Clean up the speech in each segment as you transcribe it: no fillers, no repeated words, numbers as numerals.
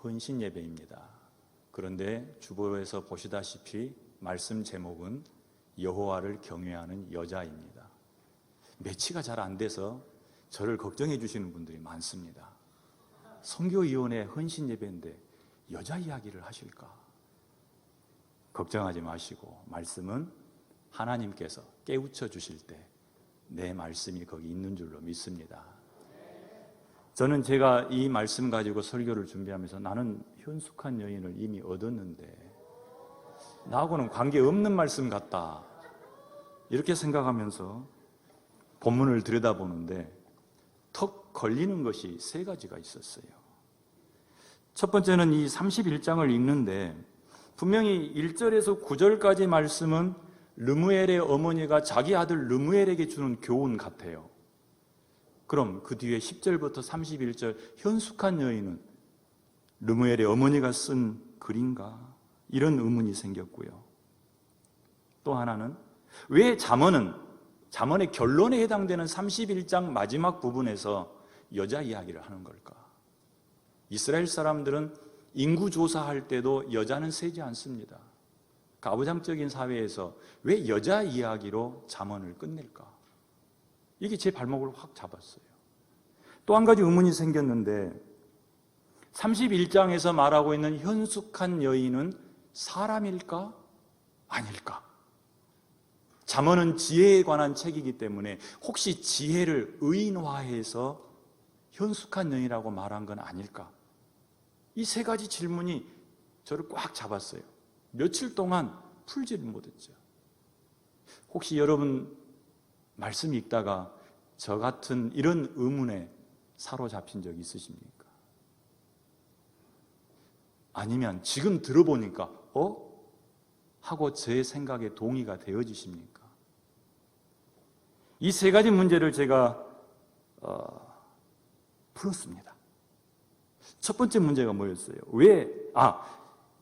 헌신 예배입니다. 그런데 주보에서 보시다시피 말씀 제목은 여호와를 경외하는 여자입니다. 매치가 잘 안 돼서 저를 걱정해 주시는 분들이 많습니다. 선교위원회 헌신 예배인데 여자 이야기를 하실까? 걱정하지 마시고 말씀은 하나님께서 깨우쳐 주실 때 내 말씀이 거기 있는 줄로 믿습니다. 저는 제가 이 말씀 가지고 설교를 준비하면서 나는 현숙한 여인을 이미 얻었는데 나하고는 관계없는 말씀 같다 이렇게 생각하면서 본문을 들여다보는데 턱 걸리는 것이 세 가지가 있었어요. 첫 번째는 이 31장을 읽는데 분명히 1절에서 9절까지 말씀은 르무엘의 어머니가 자기 아들 르무엘에게 주는 교훈 같아요. 그럼 그 뒤에 10절부터 31절 현숙한 여인은 르무엘의 어머니가 쓴 글인가? 이런 의문이 생겼고요. 또 하나는 왜 잠언의 결론에 해당되는 31장 마지막 부분에서 여자 이야기를 하는 걸까? 이스라엘 사람들은 인구 조사할 때도 여자는 세지 않습니다. 가부장적인 사회에서 왜 여자 이야기로 잠언을 끝낼까? 이게 제 발목을 확 잡았어요. 또 한 가지 의문이 생겼는데 31장에서 말하고 있는 현숙한 여인은 사람일까? 아닐까? 잠언은 지혜에 관한 책이기 때문에 혹시 지혜를 의인화해서 현숙한 여인이라고 말한 건 아닐까? 이 세 가지 질문이 저를 꽉 잡았어요. 며칠 동안 풀지를 못했죠. 혹시 여러분 말씀 읽다가 저 같은 이런 의문에 사로잡힌 적 있으십니까? 아니면 지금 들어보니까 하고 제 생각에 동의가 되어지십니까? 이 세 가지 문제를 제가 풀었습니다. 첫 번째 문제가 뭐였어요?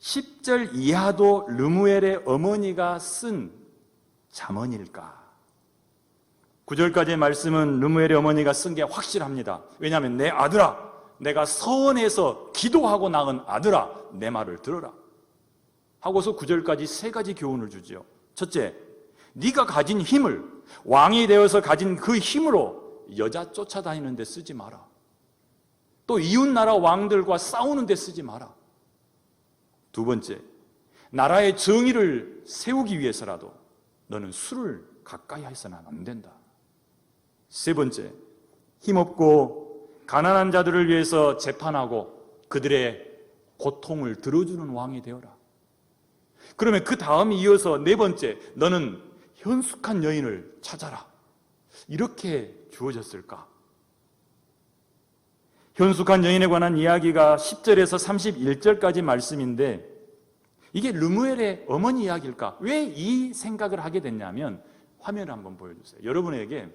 10절 이하도 르무엘의 어머니가 쓴 잠언일까? 9절까지의 말씀은 르무엘의 어머니가 쓴 게 확실합니다. 왜냐하면 내 아들아, 내가 서원해서 기도하고 낳은 아들아, 내 말을 들어라 하고서 9절까지 세 가지 교훈을 주지요. 첫째, 네가 가진 힘을, 왕이 되어서 가진 그 힘으로 여자 쫓아다니는 데 쓰지 마라. 또 이웃나라 왕들과 싸우는 데 쓰지 마라. 두 번째, 나라의 정의를 세우기 위해서라도 너는 술을 가까이 해서는 안 된다. 세 번째, 힘없고 가난한 자들을 위해서 재판하고 그들의 고통을 들어주는 왕이 되어라. 그러면 그 다음이 이어서 네 번째, 너는 현숙한 여인을 찾아라. 이렇게 주어졌을까? 현숙한 여인에 관한 이야기가 10절에서 31절까지 말씀인데 이게 르무엘의 어머니 이야기일까? 왜 이 생각을 하게 됐냐면 화면을 한번 보여주세요. 여러분에게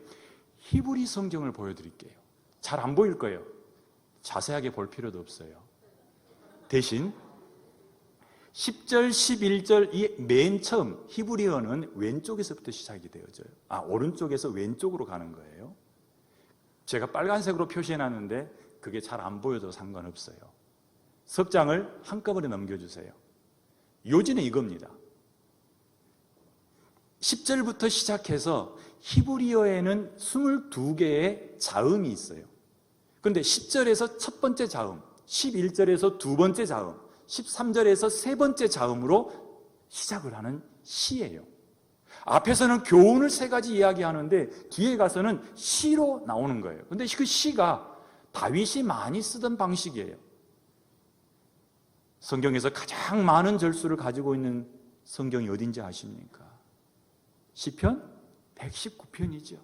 히브리 성경을 보여드릴게요. 잘 안 보일 거예요. 자세하게 볼 필요도 없어요. 대신 10절, 11절 이 맨 처음 히브리어는 왼쪽에서부터 시작이 되어져요. 오른쪽에서 왼쪽으로 가는 거예요. 제가 빨간색으로 표시해놨는데 그게 잘 안 보여도 상관없어요. 석장을 한꺼번에 넘겨주세요. 요지는 이겁니다. 10절부터 시작해서 히브리어에는 22개의 자음이 있어요. 그런데 10절에서 첫 번째 자음, 11절에서 두 번째 자음, 13절에서 세 번째 자음으로 시작을 하는 시예요. 앞에서는 교훈을 세 가지 이야기하는데 뒤에 가서는 시로 나오는 거예요. 그런데 그 시가 다윗이 많이 쓰던 방식이에요. 성경에서 가장 많은 절수를 가지고 있는 성경이 어딘지 아십니까? 시편 119편이죠.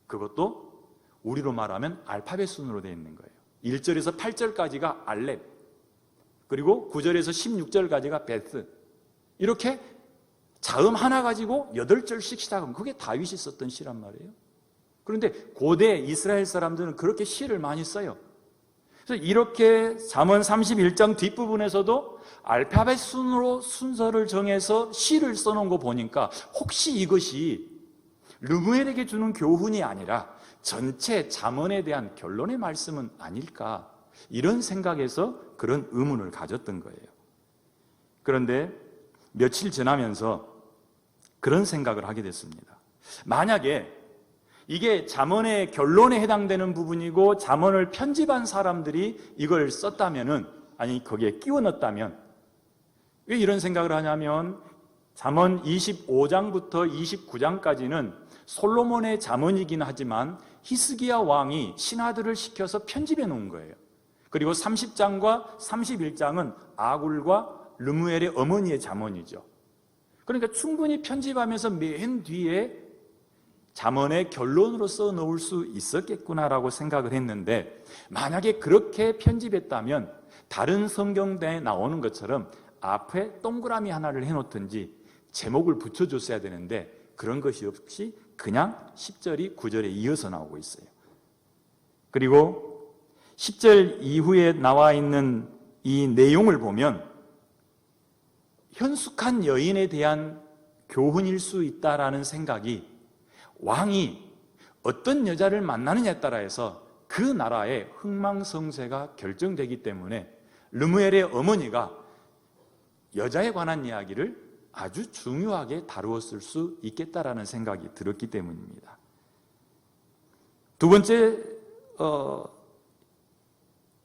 그것도 우리로 말하면 알파벳 순으로 되어 있는 거예요. 1절에서 8절까지가 알렙, 그리고 9절에서 16절까지가 베스. 이렇게 자음 하나 가지고 8절씩 시작하면 그게 다윗이 썼던 시란 말이에요. 그런데 고대 이스라엘 사람들은 그렇게 시를 많이 써요. 그래서 이렇게 잠언 31장 뒷부분에서도 알파벳 순으로 순서를 정해서 시를 써놓은 거 보니까 혹시 이것이 르무엘에게 주는 교훈이 아니라 전체 잠언에 대한 결론의 말씀은 아닐까, 이런 생각에서 그런 의문을 가졌던 거예요. 그런데 며칠 지나면서 그런 생각을 하게 됐습니다. 만약에 이게 잠언의 결론에 해당되는 부분이고 잠언을 편집한 사람들이 이걸 썼다면은, 아니 거기에 끼워 넣었다면, 왜 이런 생각을 하냐면 잠언 25장부터 29장까지는 솔로몬의 잠언이긴 하지만 히스기야 왕이 신하들을 시켜서 편집해 놓은 거예요. 그리고 30장과 31장은 아굴과 르무엘의 어머니의 잠언이죠. 그러니까 충분히 편집하면서 맨 뒤에 잠언의 결론으로 써 놓을 수 있었겠구나라고 생각을 했는데, 만약에 그렇게 편집했다면 다른 성경에 나오는 것처럼 앞에 동그라미 하나를 해놓든지 제목을 붙여줬어야 되는데 그런 것이 없이 그냥 10절이 9절에 이어서 나오고 있어요. 그리고 10절 이후에 나와 있는 이 내용을 보면 현숙한 여인에 대한 교훈일 수 있다라는 생각이, 왕이 어떤 여자를 만나느냐에 따라 해서 그 나라의 흥망성쇠가 결정되기 때문에 르무엘의 어머니가 여자에 관한 이야기를 아주 중요하게 다루었을 수 있겠다라는 생각이 들었기 때문입니다. 두 번째,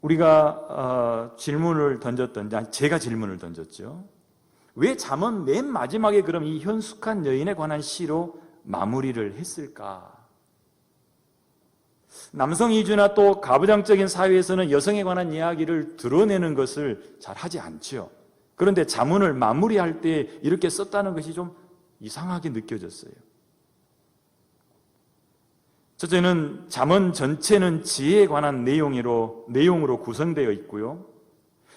우리가 질문을 던졌던, 제가 질문을 던졌죠. 왜 잠언 맨 마지막에 그럼 이 현숙한 여인에 관한 시로 마무리를 했을까? 남성 이주나 또 가부장적인 사회에서는 여성에 관한 이야기를 드러내는 것을 잘 하지 않죠. 그런데 잠언을 마무리할 때 이렇게 썼다는 것이 좀 이상하게 느껴졌어요. 첫째는 잠언 전체는 지혜에 관한 내용으로 구성되어 있고요.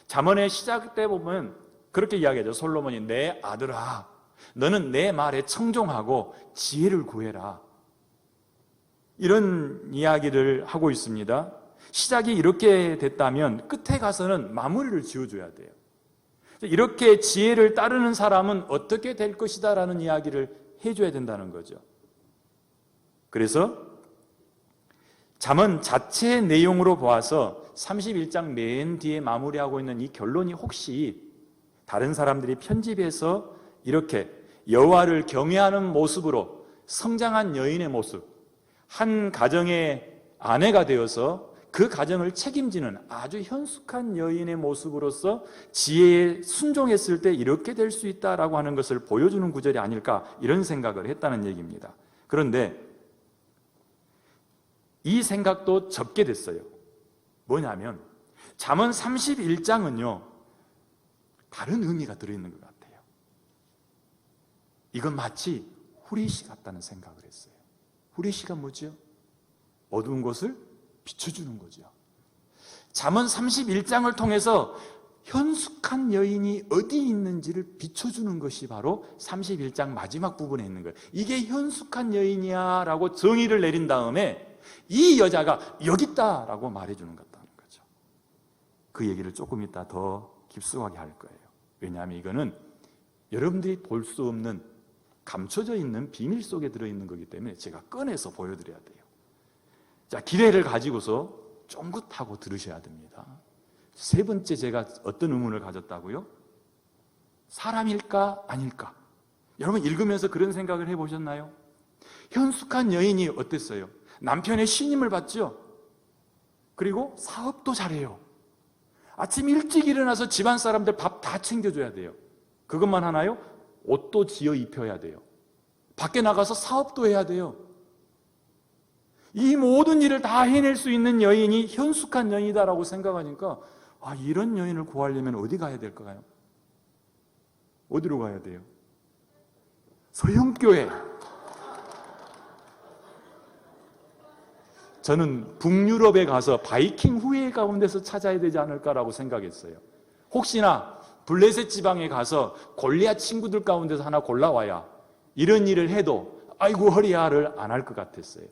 잠언의 시작 때 보면 그렇게 이야기하죠. 솔로몬이 내 아들아, 너는 내 말에 청종하고 지혜를 구해라. 이런 이야기를 하고 있습니다. 시작이 이렇게 됐다면 끝에 가서는 마무리를 지어줘야 돼요. 이렇게 지혜를 따르는 사람은 어떻게 될 것이다 라는 이야기를 해줘야 된다는 거죠. 그래서 잠언 자체의 내용으로 보아서 31장 맨 뒤에 마무리하고 있는 이 결론이 혹시 다른 사람들이 편집해서 이렇게 여호와를 경외하는 모습으로 성장한 여인의 모습, 한 가정의 아내가 되어서 그 가정을 책임지는 아주 현숙한 여인의 모습으로서 지혜에 순종했을 때 이렇게 될 수 있다라고 하는 것을 보여주는 구절이 아닐까, 이런 생각을 했다는 얘기입니다. 그런데 이 생각도 접게 됐어요. 뭐냐면 잠언 31장은요 다른 의미가 들어있는 것 같아요. 이건 마치 후레시 같다는 생각을 했어요. 후레시가 뭐죠? 어두운 것을 비춰주는 거죠. 잠언 31장을 통해서 현숙한 여인이 어디 있는지를 비춰주는 것이 바로 31장 마지막 부분에 있는 거예요. 이게 현숙한 여인이야 라고 정의를 내린 다음에 이 여자가 여기 있다 라고 말해주는 것 같다는 거죠. 그 얘기를 조금 이따 더 깊숙하게 할 거예요. 왜냐하면 이거는 여러분들이 볼 수 없는 감춰져 있는 비밀 속에 들어있는 거기 때문에 제가 꺼내서 보여드려야 돼요. 자, 기회를 가지고서 쫑긋하고 들으셔야 됩니다. 세 번째, 제가 어떤 의문을 가졌다고요? 사람일까 아닐까? 여러분 읽으면서 그런 생각을 해보셨나요? 현숙한 여인이 어땠어요? 남편의 신임을 받죠. 그리고 사업도 잘해요. 아침 일찍 일어나서 집안 사람들 밥 다 챙겨줘야 돼요. 그것만 하나요? 옷도 지어 입혀야 돼요. 밖에 나가서 사업도 해야 돼요. 이 모든 일을 다 해낼 수 있는 여인이 현숙한 여인이다라고 생각하니까, 아, 이런 여인을 구하려면 어디 가야 될까요? 어디로 가야 돼요? 서영교회. 저는 북유럽에 가서 바이킹 후예 가운데서 찾아야 되지 않을까라고 생각했어요. 혹시나 블레셋 지방에 가서 골리앗 친구들 가운데서 하나 골라와야 이런 일을 해도 아이고 허리야를 안 할 것 같았어요.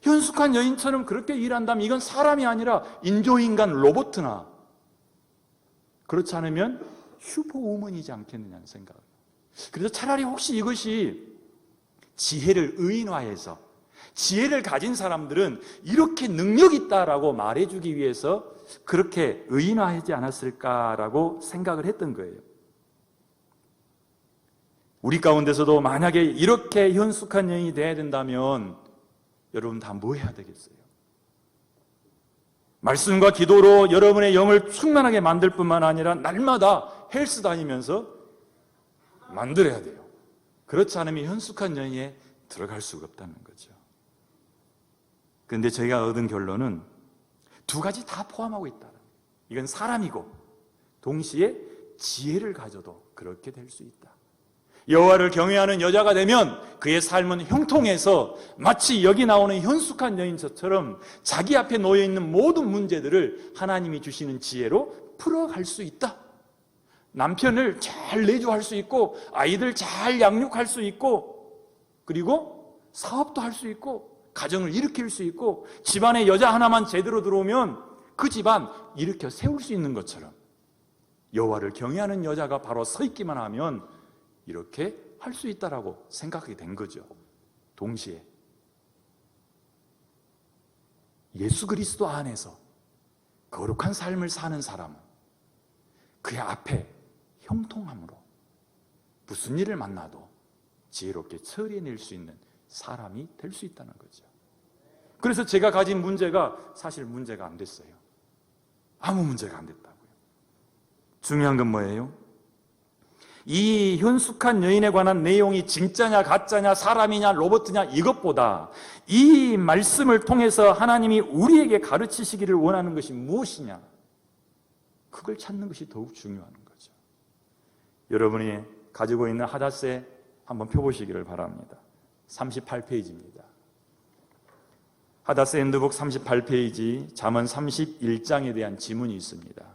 현숙한 여인처럼 그렇게 일한다면 이건 사람이 아니라 인조인간 로봇이나, 그렇지 않으면 슈퍼우먼이지 않겠느냐는 생각을. 그래서 차라리 혹시 이것이 지혜를 의인화해서 지혜를 가진 사람들은 이렇게 능력 있다라고 말해주기 위해서 그렇게 의인화하지 않았을까라고 생각을 했던 거예요. 우리 가운데서도 만약에 이렇게 현숙한 여인이 돼야 된다면 여러분 다 뭐 해야 되겠어요? 말씀과 기도로 여러분의 영을 충만하게 만들 뿐만 아니라 날마다 헬스 다니면서 만들어야 돼요. 그렇지 않으면 현숙한 여인에 들어갈 수가 없다는 거죠. 그런데 저희가 얻은 결론은 두 가지 다 포함하고 있다. 이건 사람이고 동시에 지혜를 가져도 그렇게 될 수 있다. 여호와를 경외하는 여자가 되면 그의 삶은 형통해서 마치 여기 나오는 현숙한 여인처럼 자기 앞에 놓여있는 모든 문제들을 하나님이 주시는 지혜로 풀어갈 수 있다. 남편을 잘 내조할 수 있고 아이들 잘 양육할 수 있고 그리고 사업도 할 수 있고 가정을 일으킬 수 있고 집안에 여자 하나만 제대로 들어오면 그 집안 일으켜 세울 수 있는 것처럼 여호와를 경외하는 여자가 바로 서 있기만 하면 이렇게 할 수 있다라고 생각하게 된 거죠. 동시에 예수 그리스도 안에서 거룩한 삶을 사는 사람은 그의 앞에 형통함으로 무슨 일을 만나도 지혜롭게 처리해낼 수 있는 사람이 될 수 있다는 거죠. 그래서 제가 가진 문제가 사실 문제가 안 됐어요. 아무 문제가 안 됐다고요. 중요한 건 뭐예요? 이 현숙한 여인에 관한 내용이 진짜냐 가짜냐 사람이냐 로봇이냐 이것보다 이 말씀을 통해서 하나님이 우리에게 가르치시기를 원하는 것이 무엇이냐, 그걸 찾는 것이 더욱 중요한 거죠. 여러분이 가지고 있는 하다세 한번 펴보시기를 바랍니다. 38페이지입니다. 하다세 핸드북 38페이지 잠언 31장에 대한 지문이 있습니다.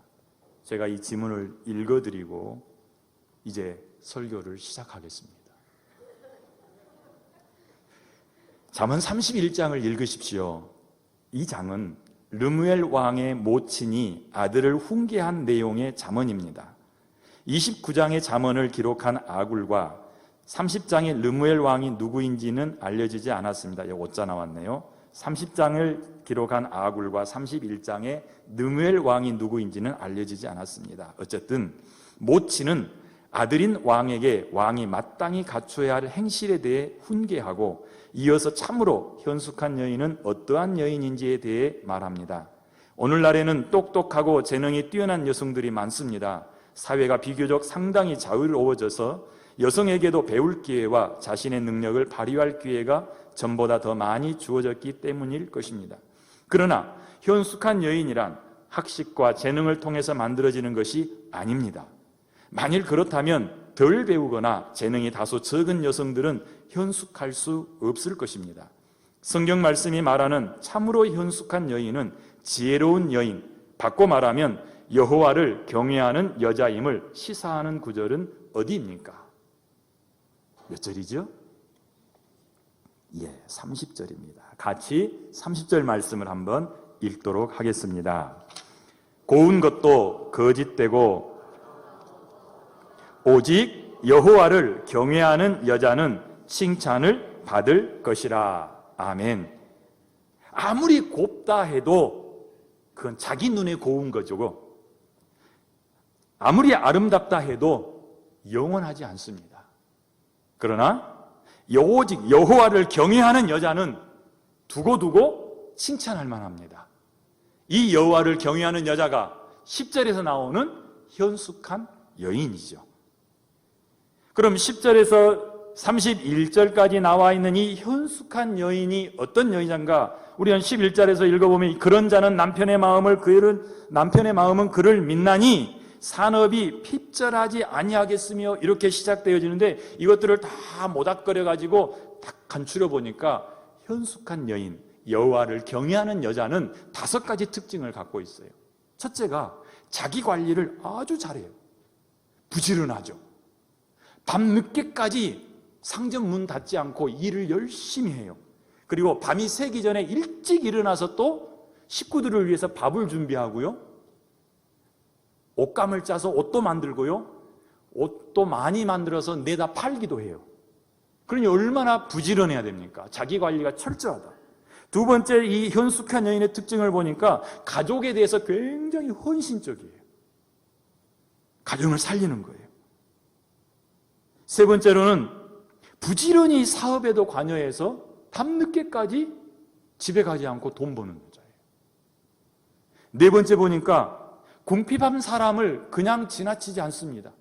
제가 이 지문을 읽어드리고 이제 설교를 시작하겠습니다. 잠언 31장을 읽으십시오. 이 장은 르무엘 왕의 모친이 아들을 훈계한 내용의 잠언입니다. 29장의 잠언을 기록한 아굴과 30장의 르무엘 왕이 누구인지는 알려지지 않았습니다. 여기 오자 나왔네요. 30장을 기록한 아굴과 31장의 르무엘 왕이 누구인지는 알려지지 않았습니다. 어쨌든 모친은 아들인 왕에게 왕이 마땅히 갖춰야 할 행실에 대해 훈계하고 이어서 참으로 현숙한 여인은 어떠한 여인인지에 대해 말합니다. 오늘날에는 똑똑하고 재능이 뛰어난 여성들이 많습니다. 사회가 비교적 상당히 자유로워져서 여성에게도 배울 기회와 자신의 능력을 발휘할 기회가 전보다 더 많이 주어졌기 때문일 것입니다. 그러나 현숙한 여인이란 학식과 재능을 통해서 만들어지는 것이 아닙니다. 만일 그렇다면 덜 배우거나 재능이 다소 적은 여성들은 현숙할 수 없을 것입니다. 성경 말씀이 말하는 참으로 현숙한 여인은 지혜로운 여인, 바꿔 말하면 여호와를 경외하는 여자임을 시사하는 구절은 어디입니까? 몇 절이죠? 30절입니다. 같이 30절 말씀을 한번 읽도록 하겠습니다. 고운 것도 거짓되고 오직 여호와를 경외하는 여자는 칭찬을 받을 것이라. 아멘. 아무리 곱다 해도 그건 자기 눈에 고운 거죠. 아무리 아름답다 해도 영원하지 않습니다. 그러나 오직 여호와를 경외하는 여자는 두고두고 칭찬할 만합니다. 이 여호와를 경외하는 여자가 10절에서 나오는 현숙한 여인이죠. 그럼 10절에서 31절까지 나와 있는 이 현숙한 여인이 어떤 여인인가? 우리는 11절에서 읽어보면 그런 자는 남편의 마음은 그를 믿나니 산업이 핍절하지 아니하겠으며 이렇게 시작되어지는데 이것들을 다 모닥거려 가지고 딱 간추려 보니까 현숙한 여인, 여호와를 경외하는 여자는 5가지 특징을 갖고 있어요. 첫째가 자기 관리를 아주 잘해요. 부지런하죠. 밤늦게까지 상점 문 닫지 않고 일을 열심히 해요. 그리고 밤이 새기 전에 일찍 일어나서 또 식구들을 위해서 밥을 준비하고요. 옷감을 짜서 옷도 만들고요. 옷도 많이 만들어서 내다 팔기도 해요. 그러니 얼마나 부지런해야 됩니까? 자기 관리가 철저하다. 두 번째, 이 현숙한 여인의 특징을 보니까 가족에 대해서 굉장히 헌신적이에요. 가정을 살리는 거예요. 세 번째로는 부지런히 사업에도 관여해서 밤늦게까지 집에 가지 않고 돈 버는 여자예요. 네 번째 보니까 궁핍한 사람을 그냥 지나치지 않습니다.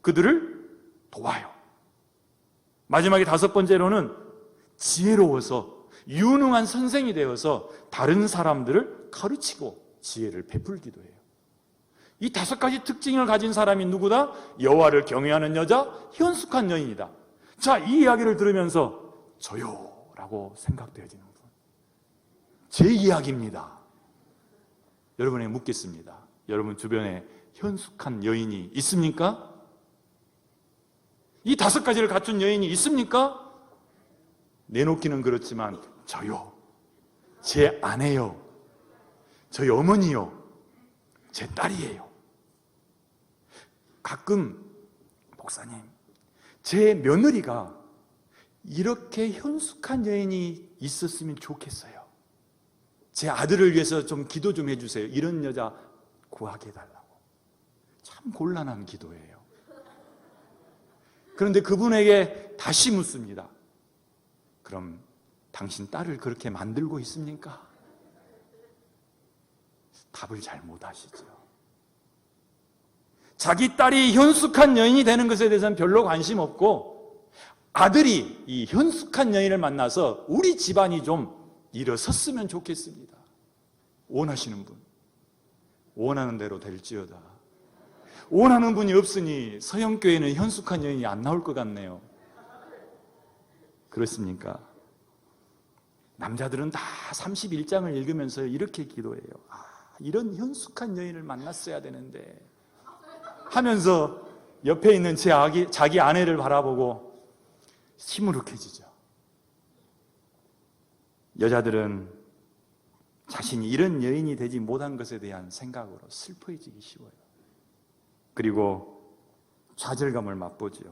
그들을 도와요. 마지막에 다섯 번째로는 지혜로워서 유능한 선생이 되어서 다른 사람들을 가르치고 지혜를 베풀기도 해요. 이 다섯 가지 특징을 가진 사람이 누구다? 여호와를 경외하는 여자, 현숙한 여인이다. 자, 이 이야기를 들으면서 저요 라고 생각되어지는 분, 제 이야기입니다. 여러분에게 묻겠습니다. 여러분 주변에 현숙한 여인이 있습니까? 이 다섯 가지를 갖춘 여인이 있습니까? 내놓기는 그렇지만 저요, 제 아내요, 저희 어머니요, 제 딸이에요. 가끔 목사님, 제 며느리가 이렇게 현숙한 여인이 있었으면 좋겠어요. 제 아들을 위해서 좀 기도 좀 해주세요. 이런 여자 구하게 해달라고. 참 곤란한 기도예요. 그런데 그분에게 다시 묻습니다. 그럼 당신 딸을 그렇게 만들고 있습니까? 답을 잘 못하시죠. 자기 딸이 현숙한 여인이 되는 것에 대해서는 별로 관심 없고, 아들이 이 현숙한 여인을 만나서 우리 집안이 좀 일어섰으면 좋겠습니다. 원하시는 분, 원하는 대로 될지어다. 원하는 분이 없으니 서영교회는 현숙한 여인이 안 나올 것 같네요. 그렇습니까? 남자들은 다 31장을 읽으면서 이렇게 기도해요. 이런 현숙한 여인을 만났어야 되는데 하면서 옆에 있는 자기 아내를 바라보고 시무룩해지죠. 여자들은 자신이 이런 여인이 되지 못한 것에 대한 생각으로 슬퍼해지기 쉬워요. 그리고 좌절감을 맛보죠.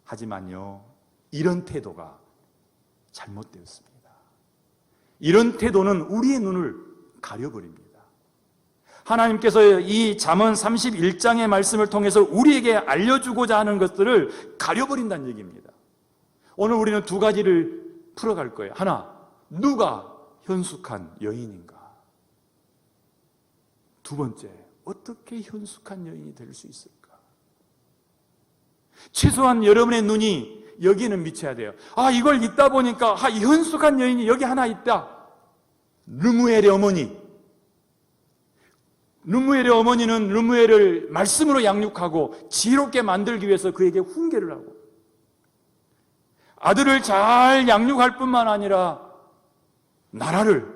하지만요, 이런 태도가 잘못되었습니다. 이런 태도는 우리의 눈을 가려버립니다. 하나님께서 이 잠언 31장의 말씀을 통해서 우리에게 알려주고자 하는 것들을 가려버린다는 얘기입니다. 오늘 우리는 두 가지를 풀어갈 거예요. 하나, 누가 현숙한 여인인가? 두 번째, 어떻게 현숙한 여인이 될 수 있을까? 최소한 여러분의 눈이 여기는 미쳐야 돼요. 이걸 읽다 보니까 이 현숙한 여인이 여기 하나 있다. 르무엘의 어머니. 르무엘의 어머니는 르무엘을 말씀으로 양육하고 지혜롭게 만들기 위해서 그에게 훈계를 하고, 아들을 잘 양육할 뿐만 아니라 나라를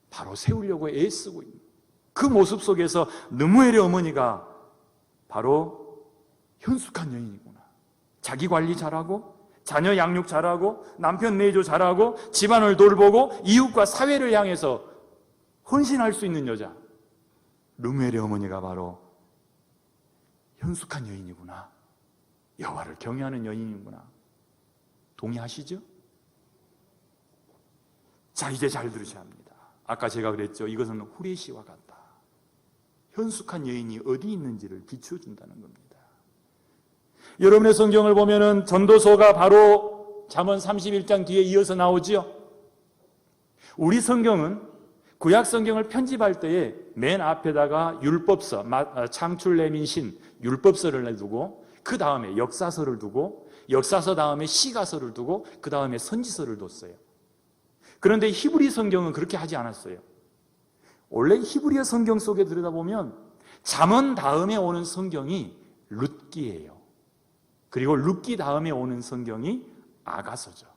바로 세우려고 애쓰고 있는 그 모습 속에서 르무엘의 어머니가 바로 현숙한 여인이구나. 자기 관리 잘하고, 자녀 양육 잘하고, 남편 내조 잘하고, 집안을 돌보고, 이웃과 사회를 향해서 헌신할 수 있는 여자, 르무엘의 어머니가 바로 현숙한 여인이구나. 여호와를 경외하는 여인이구나. 동의하시죠? 자, 이제 잘 들으셔야 합니다. 아까 제가 그랬죠. 이것은 후레시와 같다. 현숙한 여인이 어디 있는지를 비추어준다는 겁니다. 여러분의 성경을 보면은 전도서가 바로 잠언 31장 뒤에 이어서 나오지요. 우리 성경은 구약 성경을 편집할 때에 맨 앞에다가 율법서, 창출 내민신 율법서를 두고, 그 다음에 역사서를 두고, 역사서 다음에 시가서를 두고, 그 다음에 선지서를 뒀어요. 그런데 히브리 성경은 그렇게 하지 않았어요. 원래 히브리어 성경 속에 들여다보면 잠언 다음에 오는 성경이 룻기예요. 그리고 룻기 다음에 오는 성경이 아가서죠.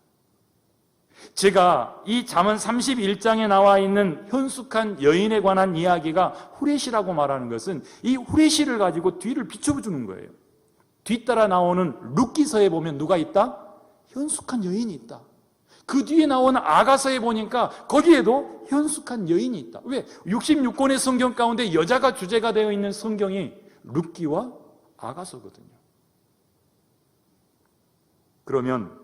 제가 이 잠언 31장에 나와 있는 현숙한 여인에 관한 이야기가 후레시라고 말하는 것은 이 후레시를 가지고 뒤를 비춰주는 거예요. 뒤따라 나오는 룻기서에 보면 누가 있다? 현숙한 여인이 있다. 그 뒤에 나오는 아가서에 보니까 거기에도 현숙한 여인이 있다. 왜? 66권의 성경 가운데 여자가 주제가 되어 있는 성경이 룻기와 아가서거든요. 그러면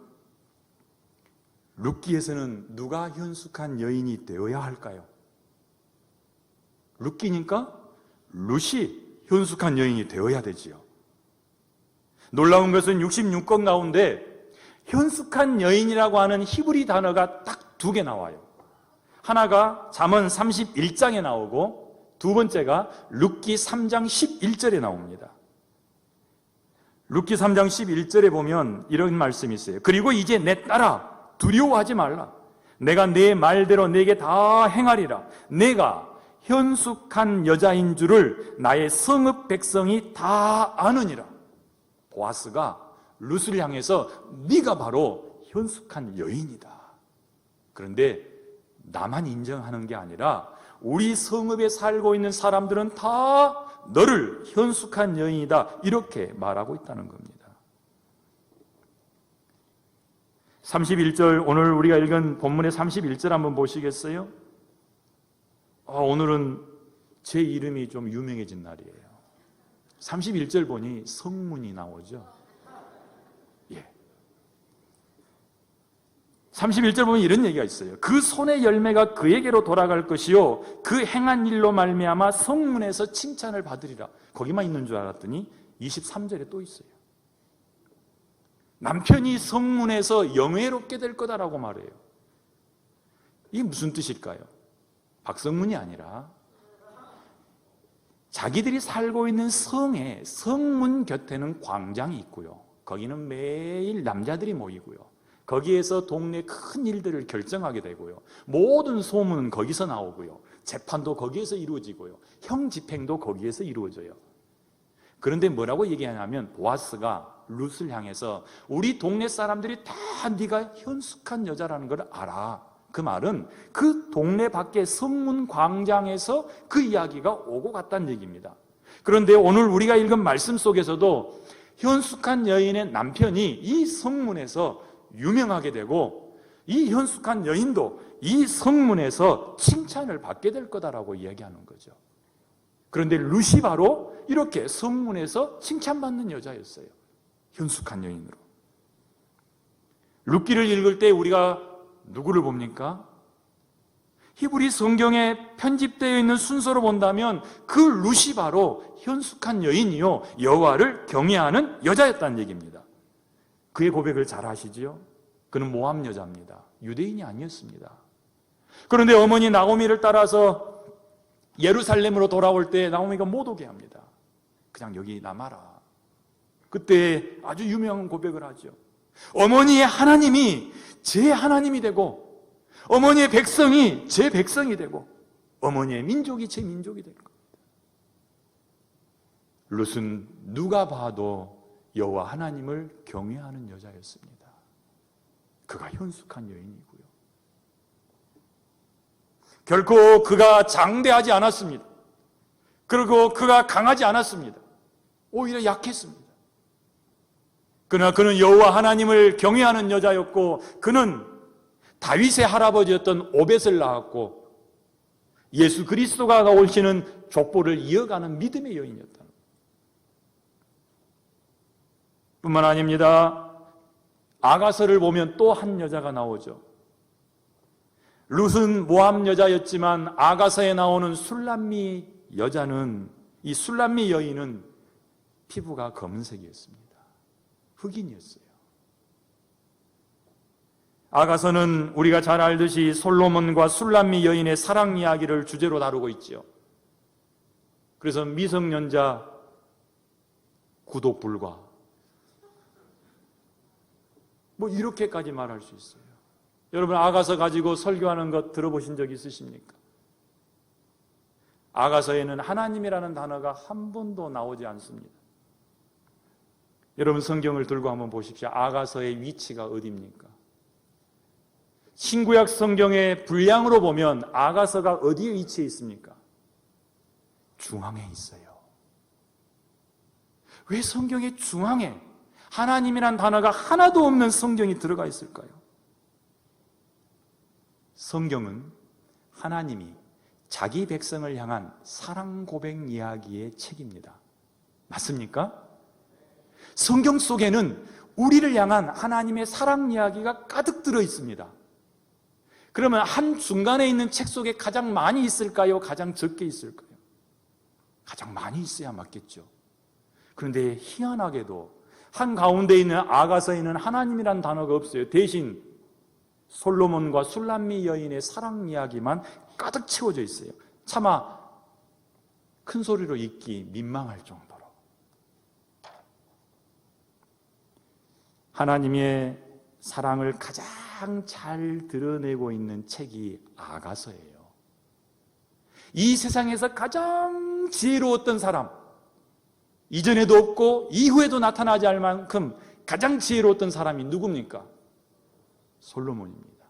룻기에서는 누가 현숙한 여인이 되어야 할까요? 룻기니까 룻이 현숙한 여인이 되어야 되지요. 놀라운 것은 66권 가운데 현숙한 여인이라고 하는 히브리 단어가 딱 두 개 나와요. 하나가 잠언 31장에 나오고 두 번째가 룻기 3장 11절에 나옵니다. 룻기 3장 11절에 보면 이런 말씀이 있어요. 그리고 이제 내 딸아 두려워하지 말라. 내가 내 말대로 내게 다 행하리라. 내가 현숙한 여자인 줄을 나의 성읍 백성이 다 아느니라. 보아스가 룻을 향해서 네가 바로 현숙한 여인이다. 그런데 나만 인정하는 게 아니라 우리 성읍에 살고 있는 사람들은 다 너를 현숙한 여인이다 이렇게 말하고 있다는 겁니다. 31절, 오늘 우리가 읽은 본문의 31절 한번 보시겠어요? 오늘은 제 이름이 좀 유명해진 날이에요. 31절 보니 성문이 나오죠. 31절 보면 이런 얘기가 있어요. 그 손의 열매가 그에게로 돌아갈 것이요 그 행한 일로 말미암아 성문에서 칭찬을 받으리라. 거기만 있는 줄 알았더니 23절에 또 있어요. 남편이 성문에서 영예롭게 될 거다라고 말해요. 이게 무슨 뜻일까요? 박성문이 아니라 자기들이 살고 있는 성에, 성문 곁에는 광장이 있고요, 거기는 매일 남자들이 모이고요, 거기에서 동네 큰 일들을 결정하게 되고요, 모든 소문은 거기서 나오고요, 재판도 거기에서 이루어지고요, 형 집행도 거기에서 이루어져요. 그런데 뭐라고 얘기하냐면 보아스가 룻을 향해서 우리 동네 사람들이 다 네가 현숙한 여자라는 걸 알아. 그 말은 그 동네 밖에 성문 광장에서 그 이야기가 오고 갔다는 얘기입니다. 그런데 오늘 우리가 읽은 말씀 속에서도 현숙한 여인의 남편이 이 성문에서 유명하게 되고 이 현숙한 여인도 이 성문에서 칭찬을 받게 될 거다라고 이야기하는 거죠. 그런데 룻이 바로 이렇게 성문에서 칭찬받는 여자였어요. 현숙한 여인으로. 룻기를 읽을 때 우리가 누구를 봅니까? 히브리 성경에 편집되어 있는 순서로 본다면 그 룻이 바로 현숙한 여인이요 여호와를 경외하는 여자였다는 얘기입니다. 그의 고백을 잘 아시지요? 그는 모압 여자입니다. 유대인이 아니었습니다. 그런데 어머니 나오미를 따라서 예루살렘으로 돌아올 때 나오미가 못 오게 합니다. 그냥 여기 남아라. 그때 아주 유명한 고백을 하죠. 어머니의 하나님이 제 하나님이 되고 어머니의 백성이 제 백성이 되고 어머니의 민족이 제 민족이 될 겁니다. 룻은 누가 봐도 여호와 하나님을 경외하는 여자였습니다. 그가 현숙한 여인이고요, 결코 그가 장대하지 않았습니다. 그리고 그가 강하지 않았습니다. 오히려 약했습니다. 그러나 그는 여호와 하나님을 경외하는 여자였고 그는 다윗의 할아버지였던 오벳을 낳았고 예수 그리스도가 오시는 족보를 이어가는 믿음의 여인이었다. 뿐만 아닙니다. 아가서를 보면 또 한 여자가 나오죠. 룻은 모압 여자였지만 아가서에 나오는 술람미 여자는, 이 술람미 여인은 피부가 검은색이었습니다. 흑인이었어요. 아가서는 우리가 잘 알듯이 솔로몬과 술람미 여인의 사랑 이야기를 주제로 다루고 있죠. 그래서 미성년자 구독 불가 이렇게까지 말할 수 있어요. 여러분 아가서 가지고 설교하는 것 들어보신 적 있으십니까? 아가서에는 하나님이라는 단어가 한 번도 나오지 않습니다. 여러분 성경을 들고 한번 보십시오. 아가서의 위치가 어디입니까? 신구약 성경의 분량으로 보면 아가서가 어디에 위치해 있습니까? 중앙에 있어요. 왜 성경의 중앙에 하나님이란 단어가 하나도 없는 성경이 들어가 있을까요? 성경은 하나님이 자기 백성을 향한 사랑 고백 이야기의 책입니다. 맞습니까? 성경 속에는 우리를 향한 하나님의 사랑 이야기가 가득 들어 있습니다. 그러면 한 중간에 있는 책 속에 가장 많이 있을까요? 가장 적게 있을까요? 가장 많이 있어야 맞겠죠. 그런데 희한하게도 한가운데 있는 아가서에는 하나님이란 단어가 없어요. 대신 솔로몬과 술람미 여인의 사랑 이야기만 가득 채워져 있어요. 차마 큰 소리로 읽기 민망할 정도로. 하나님의 사랑을 가장 잘 드러내고 있는 책이 아가서예요. 이 세상에서 가장 지혜로웠던 사람, 이전에도 없고 이후에도 나타나지 않을 만큼 가장 지혜로웠던 사람이 누굽니까? 솔로몬입니다.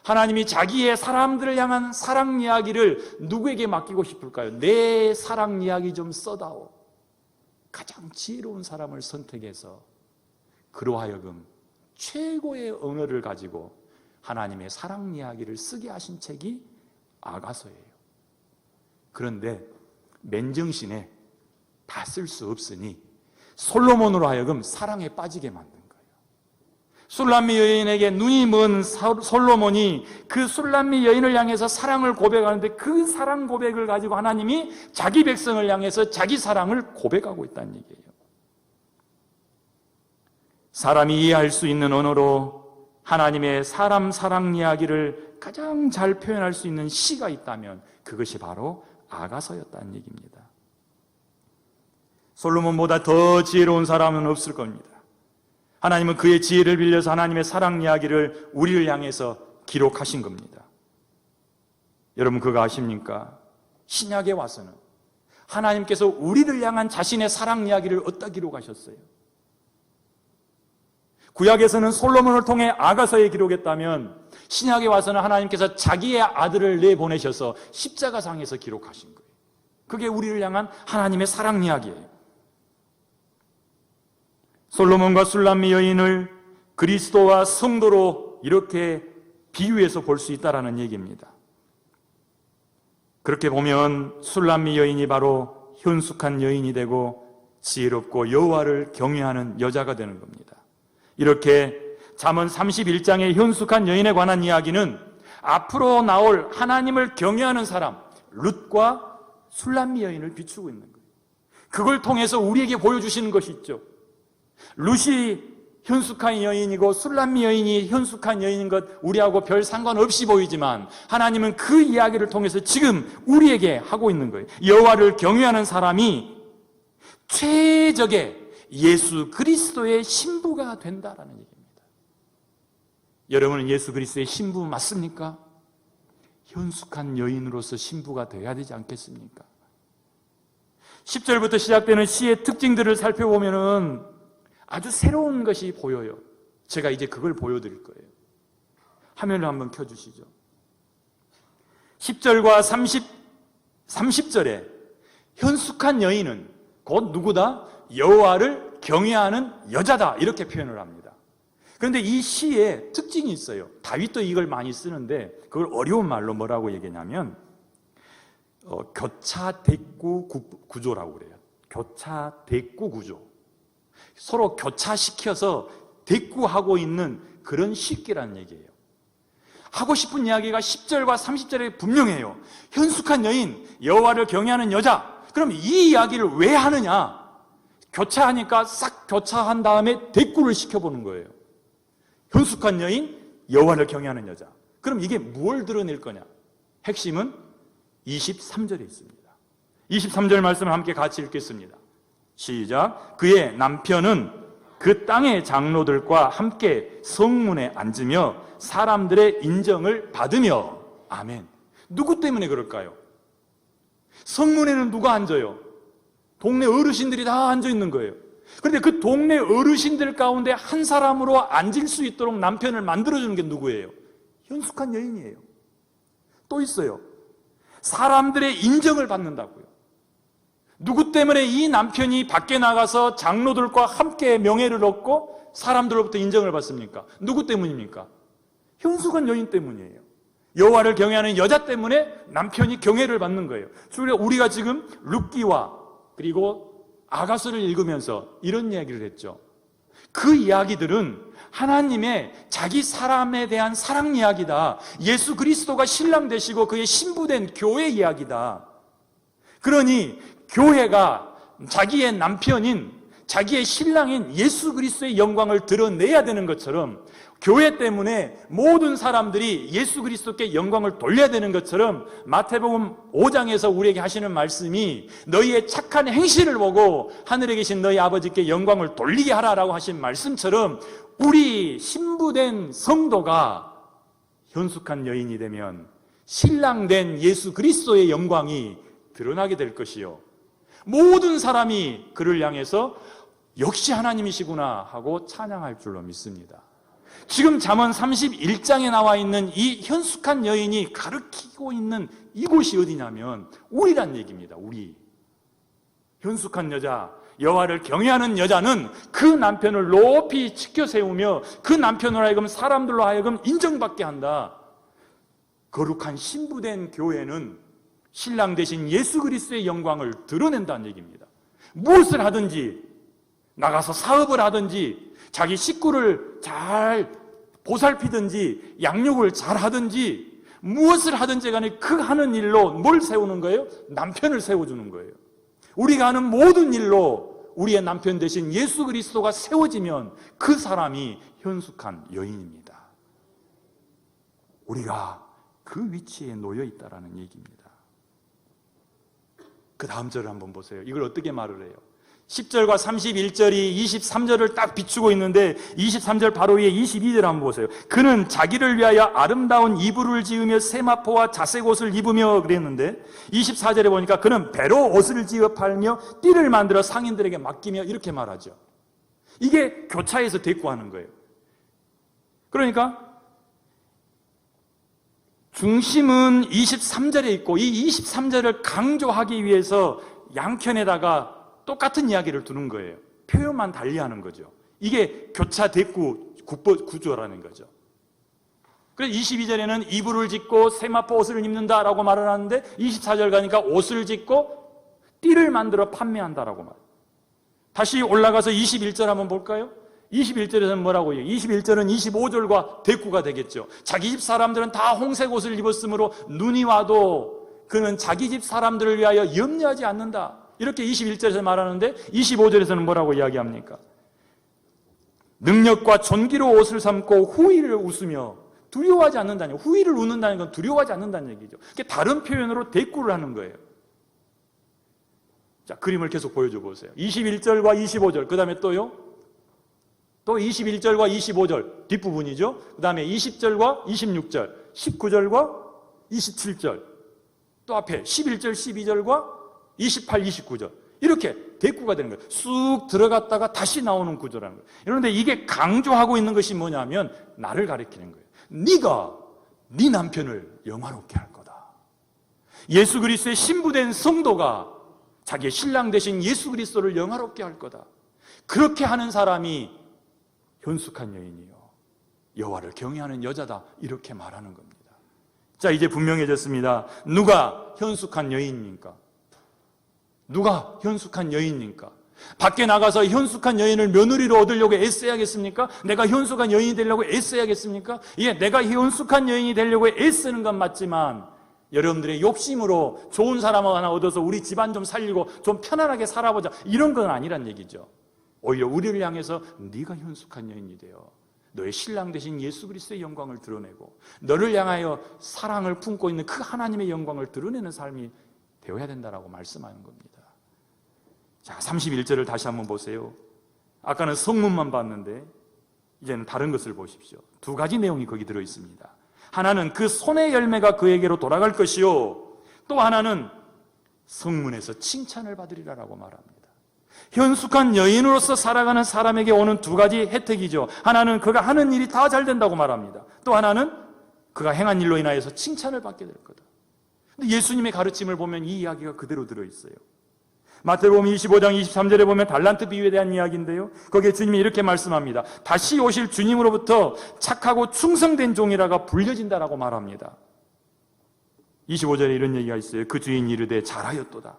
하나님이 자기의 사람들을 향한 사랑 이야기를 누구에게 맡기고 싶을까요? 내 사랑 이야기 좀 써다오. 가장 지혜로운 사람을 선택해서 그로 하여금 최고의 언어를 가지고 하나님의 사랑 이야기를 쓰게 하신 책이 아가서예요. 그런데 맨정신에 다 쓸 수 없으니 솔로몬으로 하여금 사랑에 빠지게 만든 거예요. 술람미 여인에게 눈이 먼 솔로몬이 그 술람미 여인을 향해서 사랑을 고백하는데 그 사랑 고백을 가지고 하나님이 자기 백성을 향해서 자기 사랑을 고백하고 있다는 얘기예요. 사람이 이해할 수 있는 언어로 하나님의 사람 사랑 이야기를 가장 잘 표현할 수 있는 시가 있다면 그것이 바로 아가서였다는 얘기입니다. 솔로몬보다 더 지혜로운 사람은 없을 겁니다. 하나님은 그의 지혜를 빌려서 하나님의 사랑 이야기를 우리를 향해서 기록하신 겁니다. 여러분 그거 아십니까? 신약에 와서는 하나님께서 우리를 향한 자신의 사랑 이야기를 어디다 기록하셨어요? 구약에서는 솔로몬을 통해 아가서에 기록했다면 신약에 와서는 하나님께서 자기의 아들을 내보내셔서 십자가상에서 기록하신 거예요. 그게 우리를 향한 하나님의 사랑 이야기예요. 솔로몬과 술람미 여인을 그리스도와 성도로 이렇게 비유해서 볼 수 있다는 얘기입니다. 그렇게 보면 술람미 여인이 바로 현숙한 여인이 되고 지혜롭고 여호와를 경외하는 여자가 되는 겁니다. 이렇게 잠언 31장의 현숙한 여인에 관한 이야기는 앞으로 나올 하나님을 경외하는 사람 룻과 술람미 여인을 비추고 있는 거예요. 그걸 통해서 우리에게 보여주시는 것이 있죠. 룻이 현숙한 여인이고 술람미 여인이 현숙한 여인인 것 우리하고 별 상관없이 보이지만 하나님은 그 이야기를 통해서 지금 우리에게 하고 있는 거예요. 여호와를 경외하는 사람이 최적의 예수 그리스도의 신부가 된다라는 얘기입니다. 여러분은 예수 그리스도의 신부 맞습니까? 현숙한 여인으로서 신부가 되어야 되지 않겠습니까? 10절부터 시작되는 시의 특징들을 살펴보면은 아주 새로운 것이 보여요. 제가 이제 그걸 보여드릴 거예요. 화면을 한번 켜주시죠. 10절과 30절에 현숙한 여인은 곧 누구다? 여호와를 경외하는 여자다 이렇게 표현을 합니다. 그런데 이 시에 특징이 있어요. 다윗도 이걸 많이 쓰는데 그걸 어려운 말로 뭐라고 얘기하냐면 교차 대꾸 구조라고 그래요. 교차 대꾸 구조. 서로 교차시켜서 대꾸하고 있는 그런 시기라는 얘기예요. 하고 싶은 이야기가 10절과 30절에 분명해요. 현숙한 여인, 여호와를 경외하는 여자. 그럼 이 이야기를 왜 하느냐? 교차하니까 싹 교차한 다음에 대꾸를 시켜보는 거예요. 현숙한 여인, 여호와를 경외하는 여자. 그럼 이게 뭘 드러낼 거냐? 핵심은 23절에 있습니다. 23절 말씀을 함께 같이 읽겠습니다. 시작. 그의 남편은 그 땅의 장로들과 함께 성문에 앉으며 사람들의 인정을 받으며. 아멘. 누구 때문에 그럴까요? 성문에는 누가 앉아요? 동네 어르신들이 다 앉아 있는 거예요. 그런데 그 동네 어르신들 가운데 한 사람으로 앉을 수 있도록 남편을 만들어주는 게 누구예요? 현숙한 여인이에요. 또 있어요. 사람들의 인정을 받는다고요. 누구 때문에 이 남편이 밖에 나가서 장로들과 함께 명예를 얻고 사람들로부터 인정을 받습니까? 누구 때문입니까? 현숙한 여인 때문이에요. 여호와를 경외하는 여자 때문에 남편이 경외를 받는 거예요. 우리가 지금 룻기와 그리고 아가서를 읽으면서 이런 이야기를 했죠. 그 이야기들은 하나님의 자기 사람에 대한 사랑 이야기다. 예수 그리스도가 신랑 되시고 그의 신부된 교회 이야기다. 그러니 교회가 자기의 남편인, 자기의 신랑인 예수 그리스도의 영광을 드러내야 되는 것처럼, 교회 때문에 모든 사람들이 예수 그리스도께 영광을 돌려야 되는 것처럼, 마태복음 5장에서 우리에게 하시는 말씀이 너희의 착한 행실을 보고 하늘에 계신 너희 아버지께 영광을 돌리게 하라라고 하신 말씀처럼, 우리 신부된 성도가 현숙한 여인이 되면 신랑된 예수 그리스도의 영광이 드러나게 될 것이요, 모든 사람이 그를 향해서 역시 하나님이시구나 하고 찬양할 줄로 믿습니다. 지금 잠언 31장에 나와 있는 이 현숙한 여인이 가리키고 있는 이곳이 어디냐면 우리란 얘기입니다. 우리. 현숙한 여자, 여호와를 경외하는 여자는 그 남편을 높이 지켜 세우며 그 남편으로 하여금 사람들로 하여금 인정받게 한다. 거룩한 신부된 교회는 신랑 대신 예수 그리스도의 영광을 드러낸다는 얘기입니다. 무엇을 하든지, 나가서 사업을 하든지, 자기 식구를 잘 보살피든지, 양육을 잘 하든지, 무엇을 하든지 간에 그 하는 일로 뭘 세우는 거예요? 남편을 세워주는 거예요. 우리가 하는 모든 일로 우리의 남편 대신 예수 그리스도가 세워지면 그 사람이 현숙한 여인입니다. 우리가 그 위치에 놓여 있다라는 얘기입니다. 그 다음 절을 한번 보세요. 이걸 어떻게 말을 해요? 10절과 31절이 23절을 딱 비추고 있는데 23절 바로 위에 22절 한번 보세요. 그는 자기를 위하여 아름다운 이불을 지으며 세마포와 자색 옷을 입으며 그랬는데 24절에 보니까 그는 배로 옷을 지어 팔며 띠를 만들어 상인들에게 맡기며 이렇게 말하죠. 이게 교차해서 대꾸하는 거예요. 그러니까 중심은 23절에 있고 이 23절을 강조하기 위해서 양편에다가 똑같은 이야기를 두는 거예요. 표현만 달리하는 거죠. 이게 교차 대꾸 구조라는 거죠. 그래서 22절에는 이불을 짓고 세마포 옷을 입는다라고 말을 하는데 24절 가니까 옷을 짓고 띠를 만들어 판매한다라고 말해요. 다시 올라가서 21절 한번 볼까요? 21절에서는 뭐라고 해요? 21절은 25절과 대꾸가 되겠죠. 자기 집 사람들은 다 홍색 옷을 입었으므로 눈이 와도 그는 자기 집 사람들을 위하여 염려하지 않는다. 이렇게 21절에서 말하는데 25절에서는 뭐라고 이야기합니까? 능력과 존귀로 옷을 삼고 후의를 웃으며 두려워하지 않는다는, 후의를 웃는다는 건 두려워하지 않는다는 얘기죠. 그게 다른 표현으로 대꾸를 하는 거예요. 자, 그림을 계속 보여줘 보세요. 21절과 25절, 그 다음에 또요, 또 21절과 25절 뒷부분이죠. 그 다음에 20절과 26절, 19절과 27절, 또 앞에 11절, 12절과 28, 29절 이렇게 대꾸가 되는 거예요. 쑥 들어갔다가 다시 나오는 구조라는 거예요. 그런데 이게 강조하고 있는 것이 뭐냐면 나를 가리키는 거예요. 네가 네 남편을 영화롭게 할 거다. 예수 그리스도의 신부된 성도가 자기의 신랑 대신 예수 그리스도를 영화롭게 할 거다. 그렇게 하는 사람이 현숙한 여인이요, 여호와를 경외하는 여자다, 이렇게 말하는 겁니다. 자, 이제 분명해졌습니다. 누가 현숙한 여인입니까? 누가 현숙한 여인입니까? 밖에 나가서 현숙한 여인을 며느리로 얻으려고 애써야겠습니까? 내가 현숙한 여인이 되려고 애써야겠습니까? 예, 내가 현숙한 여인이 되려고 애쓰는 건 맞지만 여러분들의 욕심으로 좋은 사람 하나 얻어서 우리 집안 좀 살리고 좀 편안하게 살아보자, 이런 건 아니란 얘기죠. 오히려 우리를 향해서 네가 현숙한 여인이 되어 너의 신랑 되신 예수 그리스도의 영광을 드러내고 너를 향하여 사랑을 품고 있는 그 하나님의 영광을 드러내는 삶이 되어야 된다라고 말씀하는 겁니다. 자, 31절을 다시 한번 보세요. 아까는 성문만 봤는데 이제는 다른 것을 보십시오. 두 가지 내용이 거기 들어 있습니다. 하나는 그 손의 열매가 그에게로 돌아갈 것이요, 또 하나는 성문에서 칭찬을 받으리라라고 말합니다. 현숙한 여인으로서 살아가는 사람에게 오는 두 가지 혜택이죠. 하나는 그가 하는 일이 다 잘 된다고 말합니다. 또 하나는 그가 행한 일로 인하여서 칭찬을 받게 될 거다. 근데 예수님의 가르침을 보면 이 이야기가 그대로 들어있어요. 마태복음 25장 23절에 보면 달란트 비유에 대한 이야기인데요, 거기에 주님이 이렇게 말씀합니다. 다시 오실 주님으로부터 착하고 충성된 종이라가 불려진다라고 말합니다. 25절에 이런 얘기가 있어요. 그 주인 이르되 잘하였도다.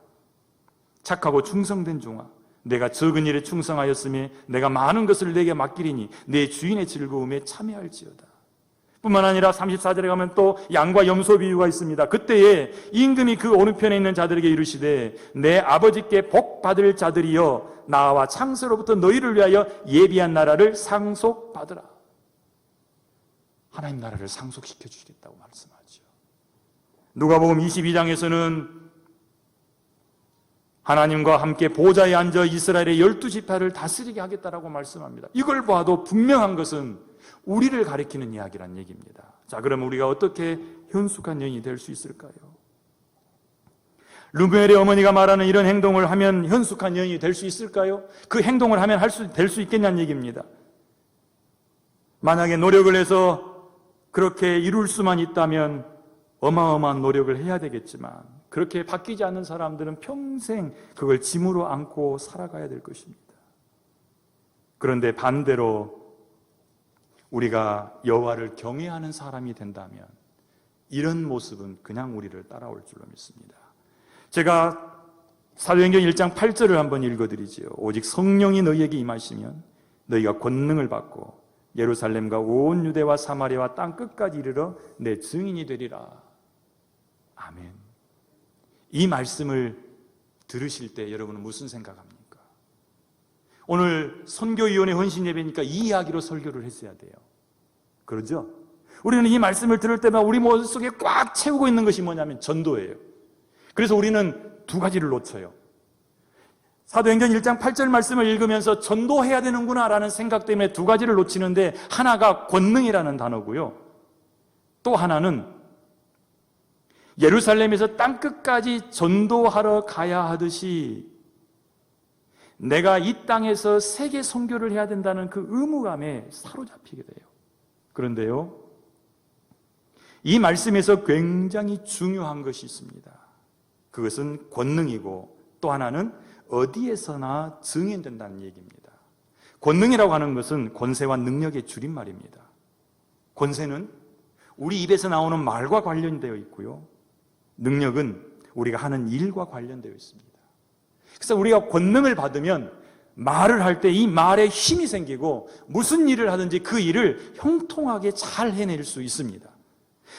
착하고 충성된 종아, 내가 적은 일에 충성하였으며 내가 많은 것을 내게 맡기리니 내 주인의 즐거움에 참여할지어다. 뿐만 아니라 34절에 가면 또 양과 염소 비유가 있습니다. 그때에 임금이 그 오른편에 있는 자들에게 이르시되 내 아버지께 복 받을 자들이여 나와 창세로부터 너희를 위하여 예비한 나라를 상속받으라. 하나님 나라를 상속시켜 주시겠다고 말씀하죠. 누가복음 22장에서는 하나님과 함께 보좌에 앉아 이스라엘의 12지파를 다스리게 하겠다라고 말씀합니다. 이걸 봐도 분명한 것은 우리를 가리키는 이야기란 얘기입니다. 자, 그럼 우리가 어떻게 현숙한 여인이 될 수 있을까요? 르무엘의 어머니가 말하는 이런 행동을 하면 현숙한 여인이 될 수 있을까요? 그 행동을 하면 될 수 있겠냐는 얘기입니다. 만약에 노력을 해서 그렇게 이룰 수만 있다면 어마어마한 노력을 해야 되겠지만 그렇게 바뀌지 않는 사람들은 평생 그걸 짐으로 안고 살아가야 될 것입니다. 그런데 반대로 우리가 여호와를 경외하는 사람이 된다면 이런 모습은 그냥 우리를 따라올 줄로 믿습니다. 제가 사도행전 1장 8절을 한번 읽어드리지요. 오직 성령이 너희에게 임하시면 너희가 권능을 받고 예루살렘과 온 유대와 사마리아와 땅 끝까지 이르러 내 증인이 되리라. 아멘. 이 말씀을 들으실 때 여러분은 무슨 생각합니까? 오늘 선교위원회 헌신예배니까 이 이야기로 설교를 했어야 돼요. 그러죠? 우리는 이 말씀을 들을 때마다 우리 머릿속에 꽉 채우고 있는 것이 뭐냐면 전도예요. 그래서 우리는 두 가지를 놓쳐요. 사도행전 1장 8절 말씀을 읽으면서 전도해야 되는구나 라는 생각 때문에 두 가지를 놓치는데 하나가 권능이라는 단어고요. 또 하나는 예루살렘에서 땅끝까지 전도하러 가야 하듯이 내가 이 땅에서 세계 선교를 해야 된다는 그 의무감에 사로잡히게 돼요. 그런데요, 이 말씀에서 굉장히 중요한 것이 있습니다. 그것은 권능이고 또 하나는 어디에서나 증인된다는 얘기입니다. 권능이라고 하는 것은 권세와 능력의 줄임말입니다. 권세는 우리 입에서 나오는 말과 관련되어 있고요, 능력은 우리가 하는 일과 관련되어 있습니다. 그래서 우리가 권능을 받으면 말을 할 때 이 말에 힘이 생기고 무슨 일을 하든지 그 일을 형통하게 잘 해낼 수 있습니다.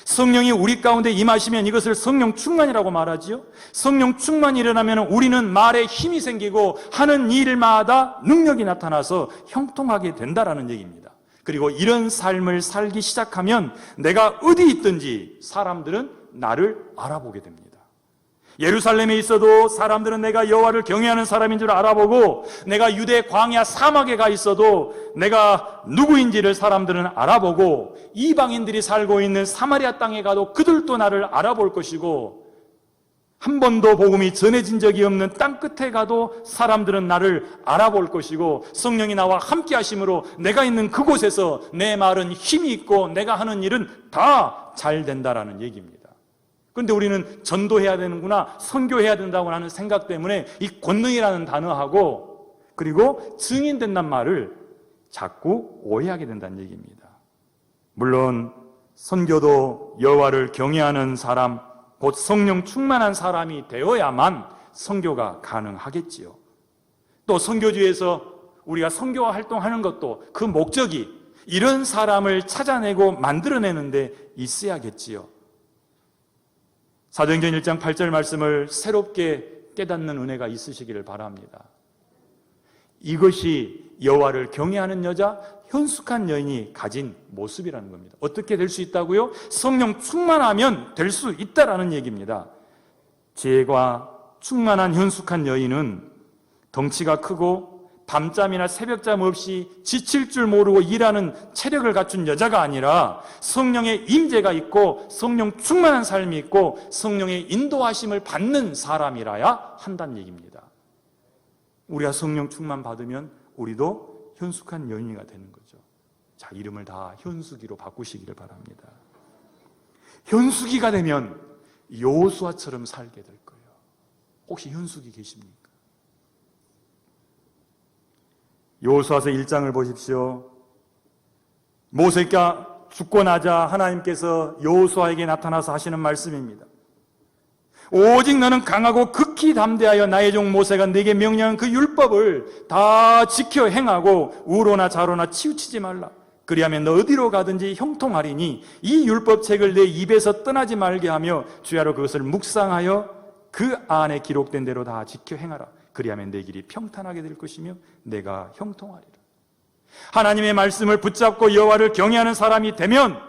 성령이 우리 가운데 임하시면 이것을 성령 충만이라고 말하지요. 성령 충만이 일어나면 우리는 말에 힘이 생기고 하는 일마다 능력이 나타나서 형통하게 된다라는 얘기입니다. 그리고 이런 삶을 살기 시작하면 내가 어디 있든지 사람들은 나를 알아보게 됩니다. 예루살렘에 있어도 사람들은 내가 여호와를 경외하는 사람인 줄 알아보고, 내가 유대 광야 사막에 가 있어도 내가 누구인지를 사람들은 알아보고, 이방인들이 살고 있는 사마리아 땅에 가도 그들도 나를 알아볼 것이고, 한 번도 복음이 전해진 적이 없는 땅 끝에 가도 사람들은 나를 알아볼 것이고, 성령이 나와 함께 하심으로 내가 있는 그곳에서 내 말은 힘이 있고 내가 하는 일은 다 잘 된다라는 얘기입니다. 그런데 우리는 전도해야 되는구나, 선교해야 된다고 하는 생각 때문에 이 권능이라는 단어하고 그리고 증인된다는 말을 자꾸 오해하게 된다는 얘기입니다. 물론 선교도 여호와를 경외하는 사람, 곧 성령 충만한 사람이 되어야만 선교가 가능하겠지요. 또 선교지에서 우리가 선교 활동하는 것도 그 목적이 이런 사람을 찾아내고 만들어내는데 있어야겠지요. 사도행전 1장 8절 말씀을 새롭게 깨닫는 은혜가 있으시기를 바랍니다. 이것이 여호와를 경외하는 여자, 현숙한 여인이 가진 모습이라는 겁니다. 어떻게 될 수 있다고요? 성령 충만하면 될 수 있다라는 얘기입니다. 지혜가 충만한 현숙한 여인은 덩치가 크고 밤잠이나 새벽잠 없이 지칠 줄 모르고 일하는 체력을 갖춘 여자가 아니라 성령의 임재가 있고 성령 충만한 삶이 있고 성령의 인도하심을 받는 사람이라야 한다는 얘기입니다. 우리가 성령 충만 받으면 우리도 현숙한 여인이가 되는 거죠. 자, 이름을 다 현숙이로 바꾸시기를 바랍니다. 현숙이가 되면 여호수아처럼 살게 될 거예요. 혹시 현숙이 계십니까? 여호수아서 1장을 보십시오. 모세가 죽고 나자 하나님께서 여호수아에게 나타나서 하시는 말씀입니다. 오직 너는 강하고 극히 담대하여 나의 종 모세가 네게 명령한 그 율법을 다 지켜 행하고 우로나 좌로나 치우치지 말라. 그리하면 너 어디로 가든지 형통하리니 이 율법책을 내 입에서 떠나지 말게 하며 주야로 그것을 묵상하여 그 안에 기록된 대로 다 지켜 행하라. 그리하면 내 길이 평탄하게 될 것이며 내가 형통하리라. 하나님의 말씀을 붙잡고 여호와를 경외하는 사람이 되면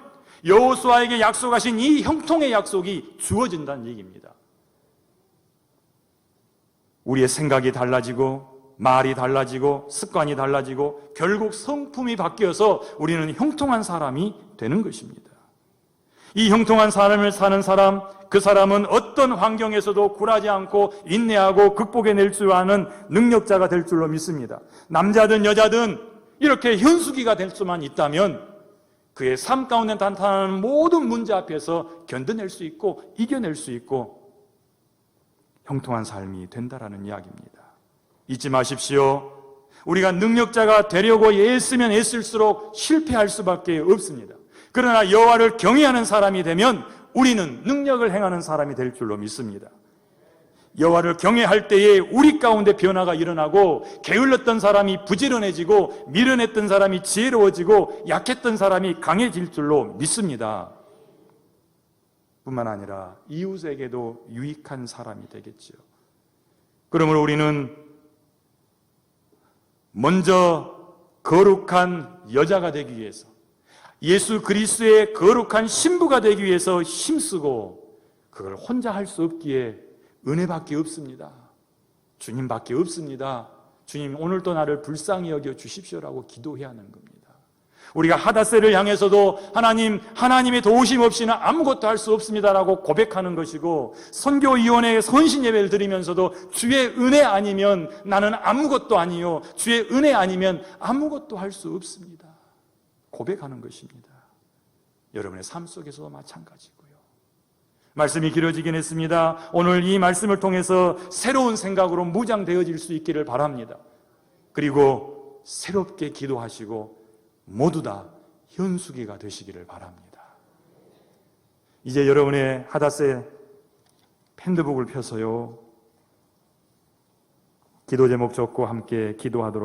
여호수아에게 약속하신 이 형통의 약속이 주어진다는 얘기입니다. 우리의 생각이 달라지고 말이 달라지고 습관이 달라지고 결국 성품이 바뀌어서 우리는 형통한 사람이 되는 것입니다. 이 형통한 삶을 사는 사람, 그 사람은 어떤 환경에서도 굴하지 않고 인내하고 극복해낼 줄 아는 능력자가 될 줄로 믿습니다. 남자든 여자든 이렇게 현숙이가 될 수만 있다면 그의 삶 가운데 나타나는 모든 문제 앞에서 견뎌낼 수 있고 이겨낼 수 있고 형통한 삶이 된다라는 이야기입니다. 잊지 마십시오. 우리가 능력자가 되려고 애쓰면 애쓸수록 실패할 수밖에 없습니다. 그러나 여호와를 경외하는 사람이 되면 우리는 능력을 행하는 사람이 될 줄로 믿습니다. 여호와를 경외할 때에 우리 가운데 변화가 일어나고 게을렀던 사람이 부지런해지고 미련했던 사람이 지혜로워지고 약했던 사람이 강해질 줄로 믿습니다. 뿐만 아니라 이웃에게도 유익한 사람이 되겠죠. 그러므로 우리는 먼저 거룩한 여자가 되기 위해서 예수 그리스도의 거룩한 신부가 되기 위해서 힘쓰고 그걸 혼자 할 수 없기에 은혜밖에 없습니다. 주님밖에 없습니다. 주님 오늘도 나를 불쌍히 여겨 주십시오라고 기도해야 하는 겁니다. 우리가 하닷새를 향해서도 하나님의 도우심 없이는 아무것도 할 수 없습니다라고 고백하는 것이고 선교위원회에 헌신 예배를 드리면서도 주의 은혜 아니면 나는 아무것도 아니요 주의 은혜 아니면 아무것도 할 수 없습니다. 고백하는 것입니다. 여러분의 삶 속에서도 마찬가지고요. 말씀이 길어지긴 했습니다. 오늘 이 말씀을 통해서 새로운 생각으로 무장되어질 수 있기를 바랍니다. 그리고 새롭게 기도하시고 모두 다 현수기가 되시기를 바랍니다. 이제 여러분의 하닷새 팬드북을 펴서요. 기도 제목 적고 함께 기도하도록